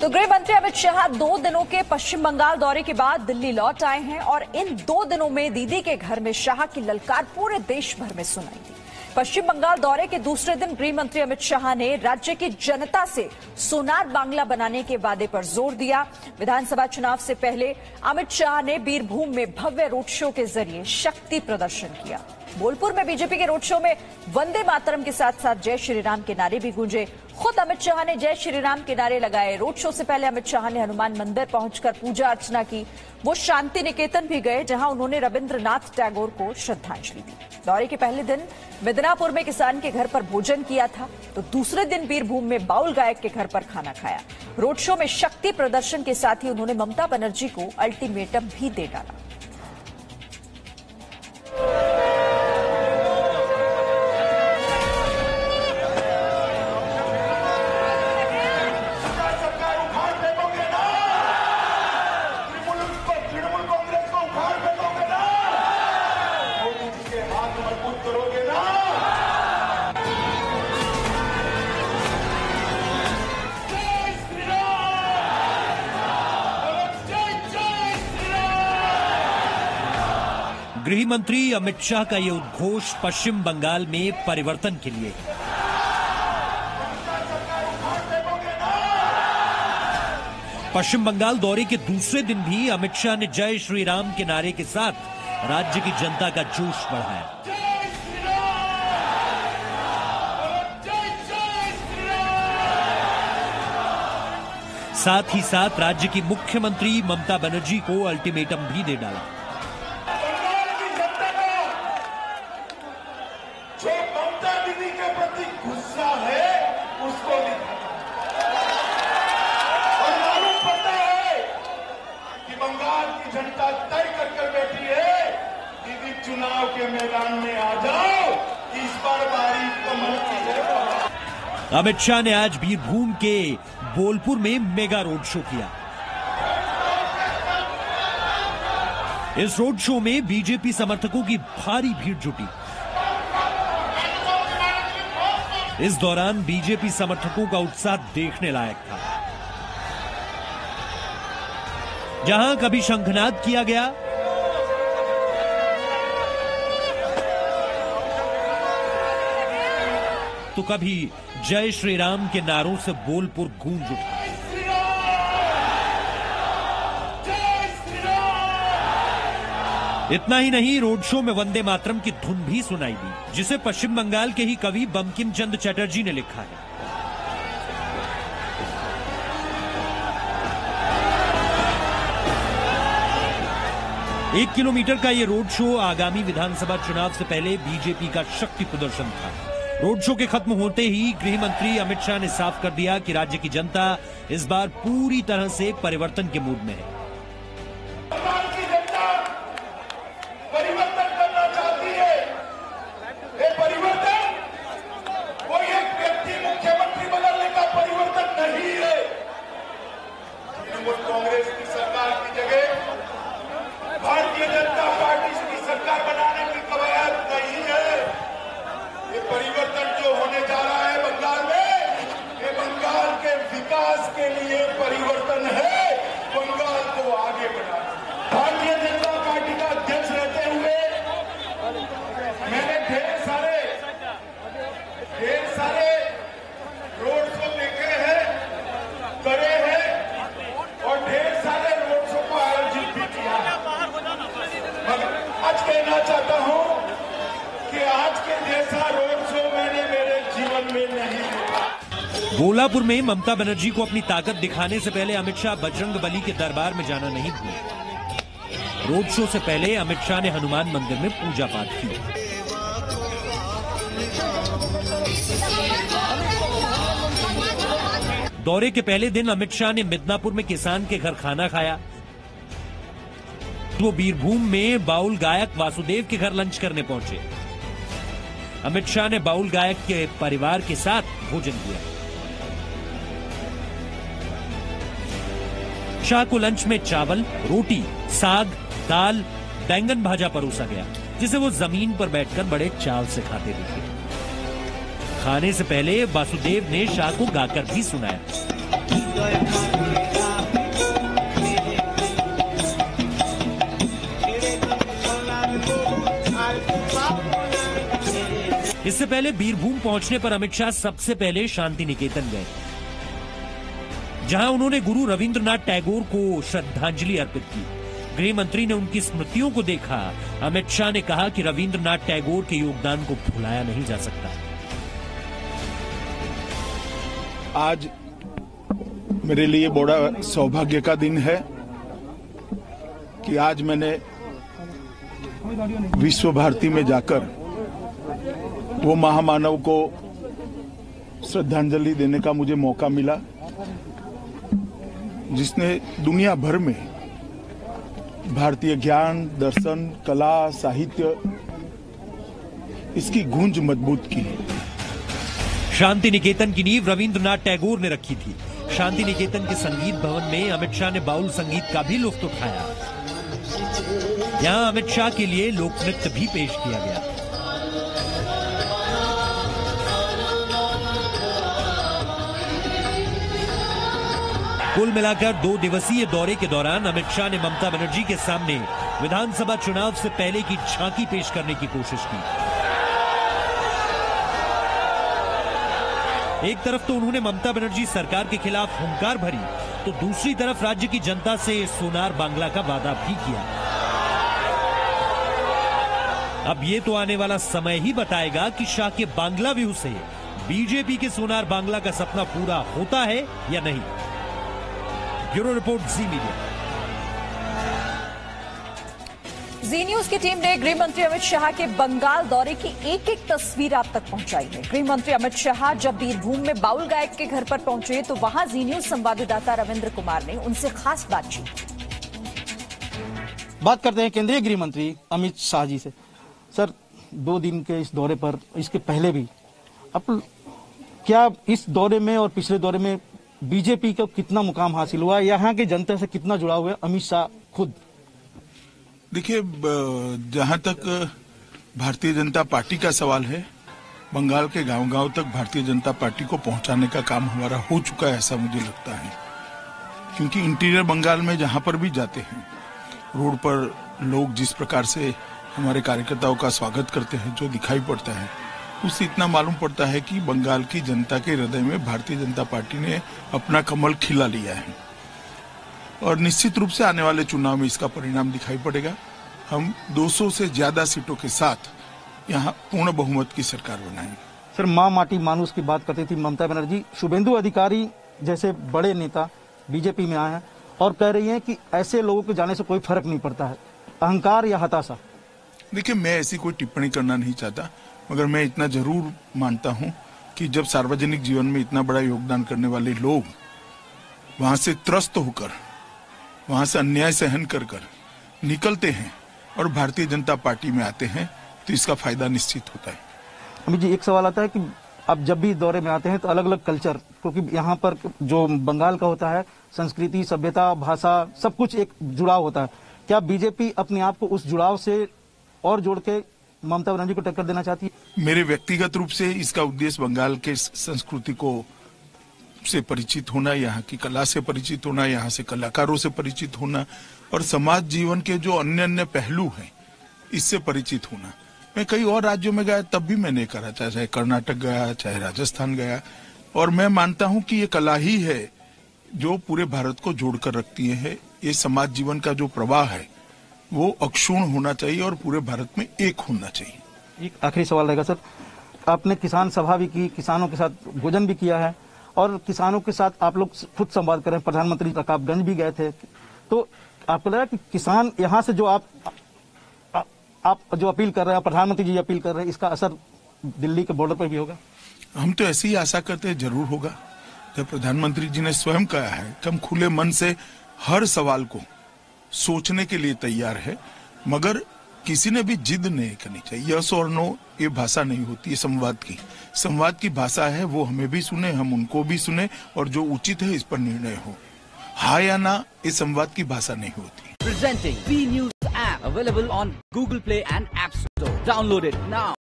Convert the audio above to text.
तो गृह मंत्री अमित शाह 2 दिनों के पश्चिम बंगाल दौरे के बाद दिल्ली लौट आए हैं और इन 2 दिनों में दीदी के घर में शाह की ललकार पूरे देश भर में सुनाई दी। पश्चिम बंगाल दौरे के दूसरे दिन गृह मंत्री अमित शाह ने राज्य की जनता से सोनार बांग्ला बनाने के वादे पर जोर दिया। विधानसभा चुनाव से पहले अमित शाह ने बीरभूम में भव्य रोड शो के जरिए शक्ति प्रदर्शन किया। बोलपुर में बीजेपी के रोड शो में वंदे मातरम के साथ साथ जय श्री राम के नारे भी गूंजे। खुद अमित शाह ने जय श्री राम के नारे लगाए। रोड शो से पहले अमित शाह ने हनुमान मंदिर पहुंचकर पूजा अर्चना की। वो शांति निकेतन भी गए, जहां उन्होंने रविंद्रनाथ टैगोर को श्रद्धांजलि दी। दौरे के पहले दिन मिदनापुर में किसान के घर पर भोजन किया था, तो दूसरे दिन बीरभूम में बाउल गायक के घर पर खाना खाया। रोड शो में शक्ति प्रदर्शन के साथ ही उन्होंने ममता बनर्जी को अल्टीमेटम भी दे डाला। गृह मंत्री अमित शाह का ये उद्घोष पश्चिम बंगाल में परिवर्तन के लिए है। पश्चिम बंगाल दौरे के दूसरे दिन भी अमित शाह ने जय श्री राम के नारे के साथ राज्य की जनता का जोश बढ़ाया। साथ ही साथ राज्य की मुख्यमंत्री ममता बनर्जी को अल्टीमेटम भी दे डाला। जो ममता दीदी के प्रति गुस्सा है उसको और मालूम पड़ता है कि बंगाल की जनता तय कर बैठी है, दीदी चुनाव के मैदान में आ जाओ, इस बार बारी कमल की है। अमित शाह ने आज बीरभूम के बोलपुर में मेगा रोड शो किया। इस रोड शो में बीजेपी समर्थकों की भारी भीड़ जुटी। इस दौरान बीजेपी समर्थकों का उत्साह देखने लायक था। जहां कभी शंखनाद किया गया, तो कभी जय श्री राम के नारों से बोलपुर गूंज उठा। इतना ही नहीं, रोड शो में वंदे मातरम की धुन भी सुनाई दी, जिसे पश्चिम बंगाल के ही कवि बंकिम चंद्र चटर्जी ने लिखा है। एक किलोमीटर का ये रोड शो आगामी विधानसभा चुनाव से पहले बीजेपी का शक्ति प्रदर्शन था। रोड शो के खत्म होते ही गृह मंत्री अमित शाह ने साफ कर दिया कि राज्य की जनता इस बार पूरी तरह से परिवर्तन के मूड में है। परिवर्तन करना चाहती है। ये परिवर्तन कोई एक व्यक्ति मुख्यमंत्री बदलने का परिवर्तन नहीं है। तृणमूल कांग्रेस की सरकार की जगह भारतीय जनता पार्टी की सरकार बनाने की कवायद नहीं है। ये परिवर्तन जो होने जा रहा है बंगाल में, ये बंगाल के विकास के लिए परिवर्तन है, बंगाल को आगे बढ़ाना। भारतीय जनता पार्टी का अध्यक्ष रहते हुए मैंने ढेर सारे रोड शो देखे हैं, करे हैं और ढेर सारे रोड शो को आयोजित भी किया है। मगर आज कहना चाहता हूं कि आज के जैसा रोड शो मैंने मेरे जीवन में नहीं देखा। बोलापुर में ममता बनर्जी को अपनी ताकत दिखाने से पहले अमित शाह बजरंग बली के दरबार में जाना नहीं भूले। रोड शो से पहले अमित शाह ने हनुमान मंदिर में पूजा पाठ की। दौरे के पहले दिन अमित शाह ने मिदनापुर में किसान के घर खाना खाया। वो बीरभूम में बाउल गायक वासुदेव के घर लंच करने पहुंचे। अमित शाह ने बाउल गायक के परिवार के साथ भोजन किया। शाह को लंच में चावल, रोटी, साग, दाल, बैंगन भाजा परोसा गया, जिसे वो जमीन पर बैठकर बड़े चाव से खाते दिखे। खाने से पहले वासुदेव ने शाह को गाकर भी सुनाया। इससे पहले बीरभूम पहुंचने पर अमित शाह सबसे पहले शांति निकेतन गए, जहां उन्होंने गुरु रविंद्रनाथ टैगोर को श्रद्धांजलि अर्पित की। गृह मंत्री ने उनकी स्मृतियों को देखा। अमित शाह ने कहा कि रविंद्रनाथ टैगोर के योगदान को भुलाया नहीं जा सकता। आज मेरे लिए बड़ा सौभाग्य का दिन है कि आज मैंने विश्व भारती में जाकर वो महामानव को श्रद्धांजलि देने का मुझे मौका मिला, जिसने दुनिया भर में भारतीय ज्ञान, दर्शन, कला, साहित्य इसकी गूंज मजबूत की। शांति निकेतन की नींव रविंद्रनाथ टैगोर ने रखी थी। शांति निकेतन के संगीत भवन में अमित शाह ने बाउल संगीत का भी लुत्फ उठाया। यहां अमित शाह के लिए लोक नृत्य भी पेश किया गया। कुल मिलाकर 2 दिवसीय दौरे के दौरान अमित शाह ने ममता बनर्जी के सामने विधानसभा चुनाव से पहले की झांकी पेश करने की कोशिश की। एक तरफ तो उन्होंने ममता बनर्जी सरकार के खिलाफ हुंकार भरी, तो दूसरी तरफ राज्य की जनता से सोनार बांग्ला का वादा भी किया। अब ये तो आने वाला समय ही बताएगा कि शाह के बांग्ला व्यू से बीजेपी के सोनार बांग्ला का सपना पूरा होता है या नहीं। ब्यूरो रिपोर्ट, जी मीडिया। जी न्यूज की टीम ने गृह मंत्री अमित शाह के बंगाल दौरे की एक एक तस्वीर आप तक पहुंचाई है। गृह मंत्री अमित शाह जब बीरभूम में बाउल गायक के घर पर पहुंचे तो वहां जी न्यूज संवाददाता रविंद्र कुमार ने उनसे खास बातचीत। बात करते हैं केंद्रीय गृह मंत्री अमित शाह जी से। सर, 2 दिन के इस दौरे पर, इसके पहले भी, अब क्या इस दौरे में और पिछले दौरे में बीजेपी को कितना मुकाम हासिल हुआ, यहाँ के जनता से कितना जुड़ा हुआ है अमित शाह खुद? देखिए, जहां तक भारतीय जनता पार्टी का सवाल है, बंगाल के गांव-गांव तक भारतीय जनता पार्टी को पहुंचाने का काम हमारा हो चुका है, ऐसा मुझे लगता है। क्योंकि इंटीरियर बंगाल में जहां पर भी जाते हैं, रोड पर लोग जिस प्रकार से हमारे कार्यकर्ताओं का स्वागत करते हैं, जो दिखाई पड़ता है, उससे इतना मालूम पड़ता है कि बंगाल की जनता के हृदय में भारतीय जनता पार्टी ने अपना कमल खिला लिया है। और निश्चित रूप से आने वाले चुनाव में इसका परिणाम दिखाई पड़ेगा। हम 200 से ज्यादा सीटों के साथ यहाँ पूर्ण बहुमत की सरकार बनाएंगे। सर, माँ माटी मानुस की बात करती थी ममता बनर्जी। शुभेंदु अधिकारी जैसे बड़े नेता बीजेपी में आए हैं और कह रही हैं कि ऐसे लोगों के जाने से कोई फर्क नहीं पड़ता है, अहंकार या हताशा। देखिए, मैं ऐसी कोई टिप्पणी करना नहीं चाहता, मगर मैं इतना जरूर मानता हूं कि जब सार्वजनिक जीवन में इतना बड़ा योगदान करने वाले लोग वहां से त्रस्त होकर, वहां से अन्याय सहन कर निकलते हैं और भारतीय जनता पार्टी में आते हैं, तो इसका फायदा निश्चित होता है। अमित जी, एक सवाल आता है कि आप जब भी दौरे में आते हैं तो अलग अलग कल्चर, क्योंकि यहाँ पर जो बंगाल का होता है, संस्कृति, सभ्यता, भाषा, सब कुछ एक जुड़ाव होता है। क्या बीजेपी अपने आप को उस जुड़ाव से और जोड़ के ममता बनर्जी को टक्कर देना चाहती है? मेरे व्यक्तिगत रूप से इसका उद्देश्य बंगाल के संस्कृति को से परिचित होना, यहाँ की कला से परिचित होना, यहाँ से कलाकारों से परिचित होना और समाज जीवन के जो अन्य अन्य पहलू हैं, इससे परिचित होना। मैं कई और राज्यों में गया, तब भी मैंने करा, चाहे कर्नाटक गया, चाहे राजस्थान गया, और मैं मानता हूँ कि ये कला ही है जो पूरे भारत को जोड़कर रखती है। ये समाज जीवन का जो प्रवाह है वो अक्षुण्ण होना चाहिए और पूरे भारत में एक होना चाहिए। एक आखिरी सवाल रहेगा सर, आपने किसान सभा भी की, किसानों के साथ भोजन भी किया है और किसानों के साथ आप लोग खुद संवाद करें, प्रधानमंत्री रकाबगंज भी गए थे, तो आपको लगा कि किसान यहाँ से जो आप जो अपील कर रहे हैं, प्रधानमंत्री जी अपील कर रहे हैं, इसका असर दिल्ली के बॉर्डर पर भी होगा? हम तो ऐसी ही आशा करते हैं, जरूर होगा। जब प्रधानमंत्री जी ने स्वयं कहा है कि हम खुले मन से हर सवाल को सोचने के लिए तैयार है, मगर किसी ने भी जिद नहीं करनी चाहिए। यस और नो ये भाषा नहीं होती है संवाद की भाषा है। वो हमें भी सुने, हम उनको भी सुने और जो उचित है इस पर निर्णय हो। हाँ या ना, ये संवाद की भाषा नहीं होती। Presenting B News app available on Google Play and App Store. Download it now.